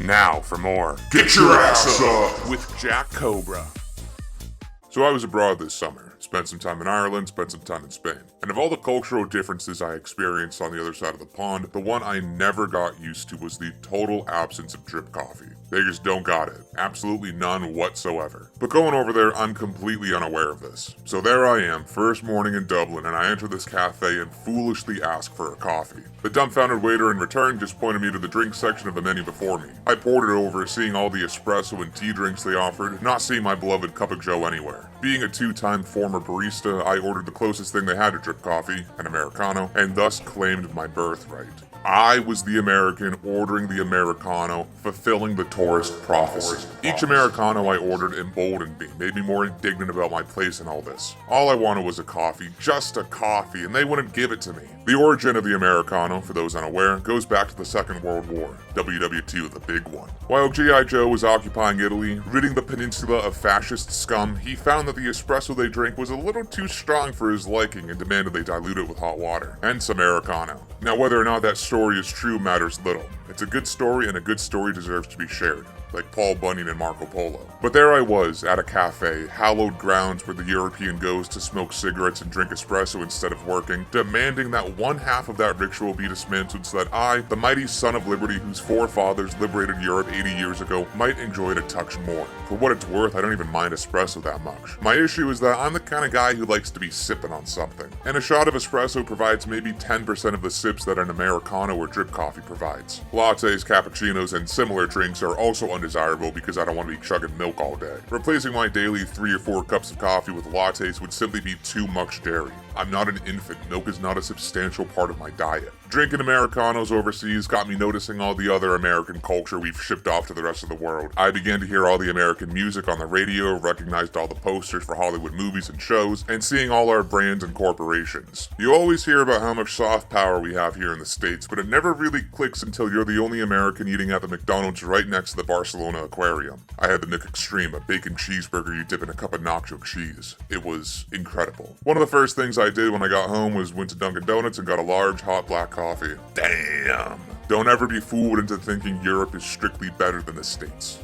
Now for more. Get your ass up! With Jack Cobra. So I was abroad this summer. Spent some time in Ireland, spent some time in Spain. And of all the cultural differences I experienced on the other side of the pond, the one I never got used to was the total absence of drip coffee. They just don't got it. Absolutely none whatsoever. But going over there, I'm completely unaware of this. So there I am, first morning in Dublin, and I enter this cafe and foolishly ask for a coffee. The dumbfounded waiter in return just pointed me to the drink section of the menu before me. I poured it over, seeing all the espresso and tea drinks they offered, not seeing my beloved cup of joe anywhere. Being a two-time former barista, I ordered the closest thing they had to drip coffee, an Americano, and thus claimed my birthright. I was the American ordering the Americano, fulfilling the tourist prophecy. Each Americano I ordered emboldened me, made me more indignant about my place in all this. All I wanted was a coffee, just a coffee, and they wouldn't give it to me. The origin of the Americano, for those unaware, goes back to the Second World War, WW2, the big one. While G.I. Joe was occupying Italy, ridding the peninsula of fascist scum, he found that the espresso they drank was a little too strong for his liking and demanded they dilute it with hot water, hence Americano. Now whether or not that story is true matters little. It's a good story, and a good story deserves to be shared, like Paul Bunyan and Marco Polo. But there I was, at a cafe, hallowed grounds where the European goes to smoke cigarettes and drink espresso instead of working, demanding that one half of that ritual be dismantled so that I, the mighty son of liberty whose forefathers liberated Europe 80 years ago, might enjoy it a touch more. For what it's worth, I don't even mind espresso that much. My issue is that I'm the kind of guy who likes to be sipping on something, and a shot of espresso provides maybe 10% of the sips that an Americano or drip coffee provides. Lattes, cappuccinos, and similar drinks are also undesirable because I don't want to be chugging milk all day. Replacing my daily 3 or 4 cups of coffee with lattes would simply be too much dairy. I'm not an infant. Milk is not a substantial part of my diet. Drinking Americanos overseas got me noticing all the other American culture we've shipped off to the rest of the world. I began to hear all the American music on the radio, recognized all the posters for Hollywood movies and shows, and seeing all our brands and corporations. You always hear about how much soft power we have here in the States, but it never really clicks until you're the only American eating at the McDonald's right next to the Barcelona Aquarium. I had the McExtreme, a bacon cheeseburger you dip in a cup of nacho cheese. It was incredible. One of the first things I did when I got home was went to Dunkin' Donuts and got a large hot black coffee. Damn! Don't ever be fooled into thinking Europe is strictly better than the States.